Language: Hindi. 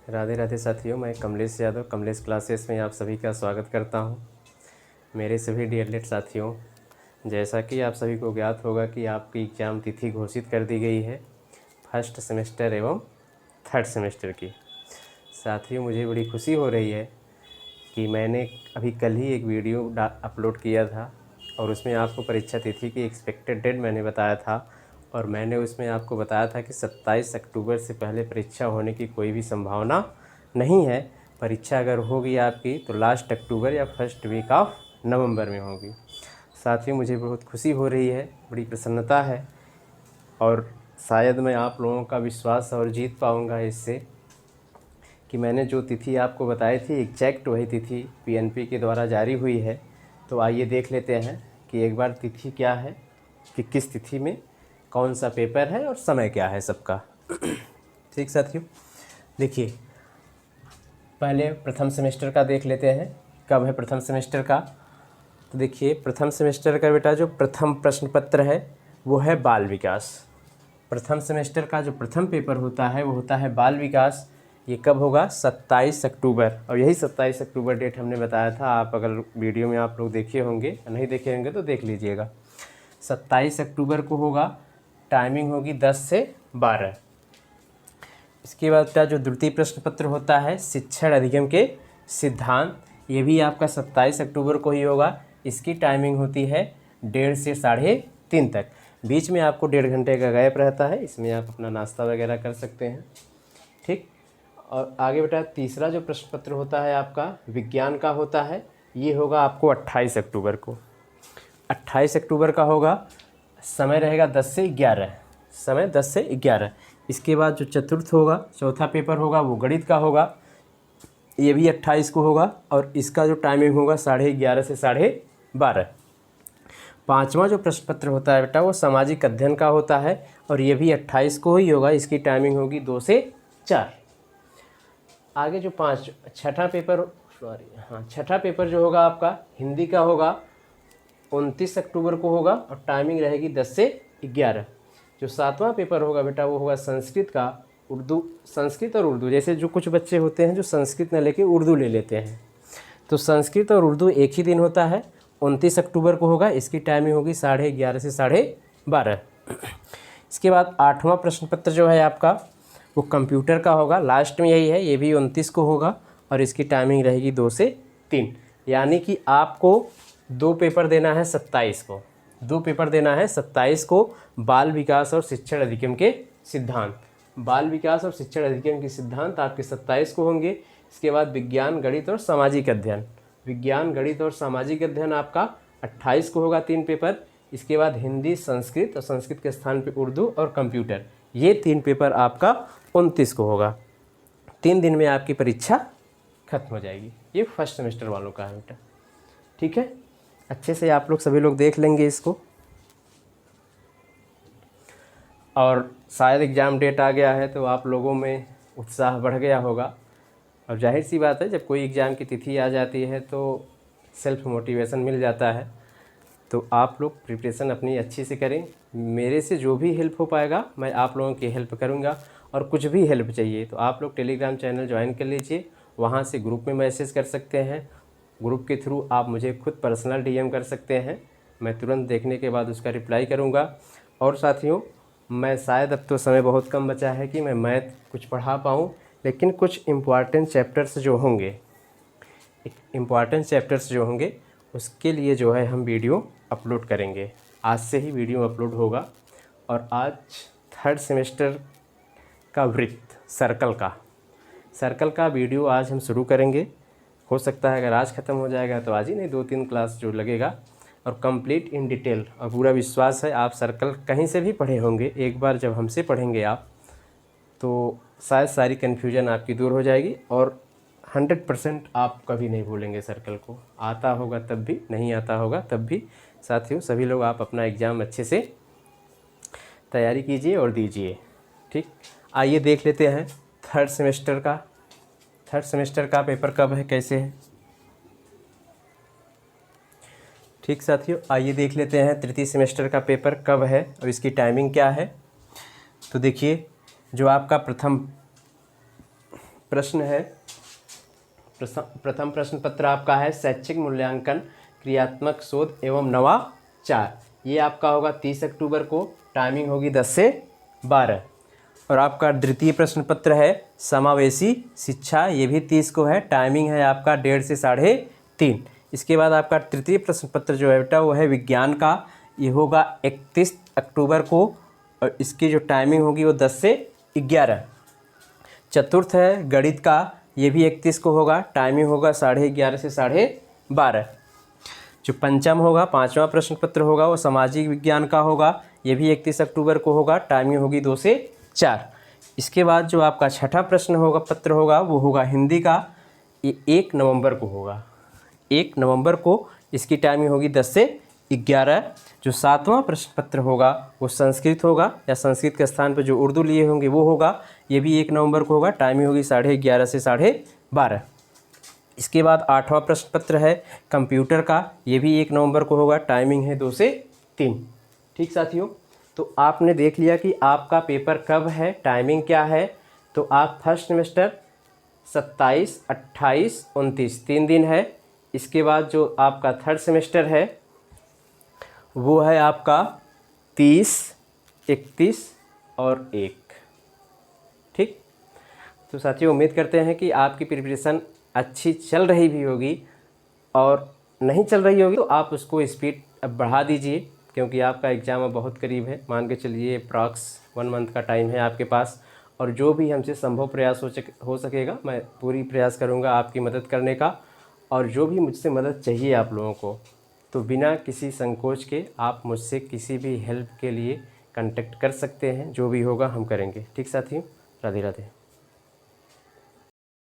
राधे राधे साथियों, मैं कमलेश यादव कमलेश क्लासेस में आप सभी का स्वागत करता हूं। मेरे सभी डीएलएड साथियों, जैसा कि आप सभी को ज्ञात होगा कि आपकी एग्ज़ाम तिथि घोषित कर दी गई है फर्स्ट सेमेस्टर एवं थर्ड सेमेस्टर की। साथियों, मुझे बड़ी खुशी हो रही है कि मैंने अभी कल ही एक वीडियो अपलोड किया था और उसमें आपको परीक्षा तिथि की एक्सपेक्टेड डेट मैंने बताया था और मैंने उसमें आपको बताया था कि 27 अक्टूबर से पहले परीक्षा होने की कोई भी संभावना नहीं है। परीक्षा अगर होगी आपकी तो लास्ट अक्टूबर या फर्स्ट वीक ऑफ नवंबर में होगी। साथियों, मुझे बहुत खुशी हो रही है, बड़ी प्रसन्नता है और शायद मैं आप लोगों का विश्वास और जीत पाऊँगा इससे कि मैंने जो तिथि आपको बताई थी एग्जैक्ट वही तिथि पीएनपी के द्वारा जारी हुई है। तो आइए देख लेते हैं कि एक बार तिथि क्या है, कि किस तिथि में कौन सा पेपर है और समय क्या है सबका। ठीक साथियों, देखिए पहले प्रथम सेमेस्टर का देख लेते हैं, कब है प्रथम सेमेस्टर का। तो देखिए प्रथम सेमेस्टर का बेटा जो प्रथम प्रश्न पत्र है वो है बाल विकास। प्रथम सेमेस्टर का जो प्रथम पेपर होता है वो होता है बाल विकास। ये कब होगा? 27 अक्टूबर। और यही 27 अक्टूबर डेट हमने बताया था। आप अगर वीडियो में आप लोग देखे होंगे, नहीं देखे होंगे तो देख लीजिएगा। 27 अक्टूबर को होगा। टाइमिंग होगी 10 से 12। इसके बाद का जो द्वितीय प्रश्न पत्र होता है शिक्षण अधिगम के सिद्धांत, ये भी आपका 27 अक्टूबर को ही होगा। इसकी टाइमिंग होती है 1:30 से 3:30 तक। बीच में आपको 1.5 घंटे का गैप रहता है, इसमें आप अपना नाश्ता वगैरह कर सकते हैं। ठीक, और आगे बेटा तीसरा जो प्रश्न पत्र होता है आपका विज्ञान का होता है, ये होगा आपको 28 अक्टूबर को। 28 अक्टूबर का होगा। समय रहेगा 10 से 11, समय 10 से 11। इसके बाद जो चतुर्थ होगा, चौथा पेपर होगा वो गणित का होगा, ये भी 28 को होगा और इसका जो टाइमिंग होगा 11:30 से 12:30। पांचवा जो प्रश्न पत्र होता है बेटा वो सामाजिक अध्ययन का होता है और ये भी 28 को ही होगा। इसकी टाइमिंग होगी 2 से 4। आगे जो छठा पेपर जो होगा आपका हिंदी का होगा 29 अक्टूबर को होगा और टाइमिंग रहेगी 10 से 11। जो सातवां पेपर होगा बेटा वो होगा संस्कृत का। संस्कृत और उर्दू, जैसे जो कुछ बच्चे होते हैं जो संस्कृत न लेके उर्दू ले लेते हैं, तो संस्कृत और उर्दू एक ही दिन होता है। 29 अक्टूबर को होगा। इसकी टाइमिंग होगी 11:30 से 12:30। इसके बाद आठवां प्रश्न पत्र जो है आपका वो कंप्यूटर का होगा। लास्ट में यही है, ये भी 29 को होगा और इसकी टाइमिंग रहेगी 2 से 3। यानी कि आपको 2 पेपर देना है 27 को। 2 पेपर देना है 27 को, बाल विकास और शिक्षण अधिगम के सिद्धांत। बाल विकास और शिक्षण अधिगम के सिद्धांत आपके 27 को होंगे। इसके बाद विज्ञान गणित और सामाजिक अध्ययन, विज्ञान गणित और सामाजिक अध्ययन आपका 28 को होगा 3 पेपर। इसके बाद हिंदी, संस्कृत और संस्कृत के स्थान पे उर्दू और कंप्यूटर, ये 3 पेपर आपका 29 को होगा। 3 दिन में आपकी परीक्षा खत्म हो जाएगी। ये फर्स्ट सेमेस्टर वालों का है बेटा। ठीक है, अच्छे से आप लोग सभी लोग देख लेंगे इसको। और शायद एग्ज़ाम डेट आ गया है तो आप लोगों में उत्साह बढ़ गया होगा। और जाहिर सी बात है, जब कोई एग्ज़ाम की तिथि आ जाती है तो सेल्फ मोटिवेशन मिल जाता है। तो आप लोग प्रिपरेशन अपनी अच्छी से करें। मेरे से जो भी हेल्प हो पाएगा मैं आप लोगों की हेल्प करूंगा। और कुछ भी हेल्प चाहिए तो आप लोग टेलीग्राम चैनल ज्वाइन कर लीजिए, वहाँ से ग्रुप में मैसेज कर सकते हैं। ग्रुप के थ्रू आप मुझे खुद पर्सनल डीएम कर सकते हैं, मैं तुरंत देखने के बाद उसका रिप्लाई करूँगा। और साथियों, मैं शायद अब तो समय बहुत कम बचा है कि मैं मैथ कुछ पढ़ा पाऊँ, लेकिन कुछ इम्पॉर्टेंट चैप्टर्स जो होंगे उसके लिए जो है हम वीडियो अपलोड करेंगे। आज से ही वीडियो अपलोड होगा। और आज थर्ड सेमेस्टर का वृत्त सर्कल का वीडियो आज हम शुरू करेंगे। हो सकता है अगर आज ख़त्म हो जाएगा तो आज ही नहीं, 2-3 क्लास जो लगेगा और कंप्लीट इन डिटेल। और पूरा विश्वास है आप सर्कल कहीं से भी पढ़े होंगे, एक बार जब हमसे पढ़ेंगे आप तो शायद सारी कन्फ्यूजन आपकी दूर हो जाएगी और 100% आप कभी नहीं भूलेंगे सर्कल को। आता होगा तब भी, नहीं आता होगा तब भी। साथियों, सभी लोग आप अपना एग्ज़ाम अच्छे से तैयारी कीजिए और दीजिए। ठीक, आइए देख लेते हैं थर्ड सेमेस्टर का पेपर कब है, कैसे है। ठीक साथियों, आइए देख लेते हैं तृतीय सेमेस्टर का पेपर कब है और इसकी टाइमिंग क्या है। तो देखिए, जो आपका प्रश्न है, प्रथम प्रश्न पत्र आपका है शैक्षिक मूल्यांकन क्रियात्मक शोध एवं नवाचार। ये आपका होगा 30 अक्टूबर को, टाइमिंग होगी 10 से 12। और आपका द्वितीय प्रश्न पत्र है समावेशी शिक्षा, ये भी 30 को है, टाइमिंग है आपका 1:30 से 3:30। इसके बाद आपका तृतीय प्रश्न पत्र जो है बेटा वो है विज्ञान का, ये होगा 31 अक्टूबर को और इसकी जो टाइमिंग होगी वो 10 से 11। चतुर्थ है गणित का, ये भी 31 को होगा, टाइमिंग होगा 11:30 से 12:30। जो पंचम होगा, पाँचवा प्रश्न पत्र होगा वो सामाजिक विज्ञान का होगा, ये भी 31 अक्टूबर को होगा, टाइमिंग होगी 2 से 4। इसके बाद जो आपका छठा प्रश्न होगा पत्र होगा वो होगा हिंदी का, ये 1 नवंबर को होगा, 1 नवंबर को इसकी टाइमिंग होगी 10 से 11। जो सातवां प्रश्न पत्र होगा वो संस्कृत होगा, या संस्कृत के स्थान पर जो उर्दू लिए होंगे वो होगा, ये भी 1 नवंबर को होगा, टाइमिंग होगी 11:30 से 12:30। इसके बाद आठवां प्रश्न पत्र है कंप्यूटर का, ये भी 1 नवंबर को होगा, टाइमिंग है 2 से 3। ठीक साथियों, तो आपने देख लिया कि आपका पेपर कब है, टाइमिंग क्या है। तो आप फर्स्ट सेमेस्टर 27, 28, 29 3 दिन है। इसके बाद जो आपका थर्ड सेमेस्टर है वो है आपका 30, 31 और 1। ठीक, तो साथियों उम्मीद करते हैं कि आपकी प्रिपरेशन अच्छी चल रही भी होगी, और नहीं चल रही होगी तो आप उसको स्पीड अब बढ़ा दीजिए, क्योंकि आपका एग्ज़ाम अब बहुत करीब है। मान के चलिए अप्रॉक्स 1 मंथ का टाइम है आपके पास, और जो भी हमसे संभव प्रयास हो सकेगा मैं पूरी प्रयास करूँगा आपकी मदद करने का। और जो भी मुझसे मदद चाहिए आप लोगों को, तो बिना किसी संकोच के आप मुझसे किसी भी हेल्प के लिए कांटेक्ट कर सकते हैं, जो भी होगा हम करेंगे। ठीक साथियों, राधे राधे।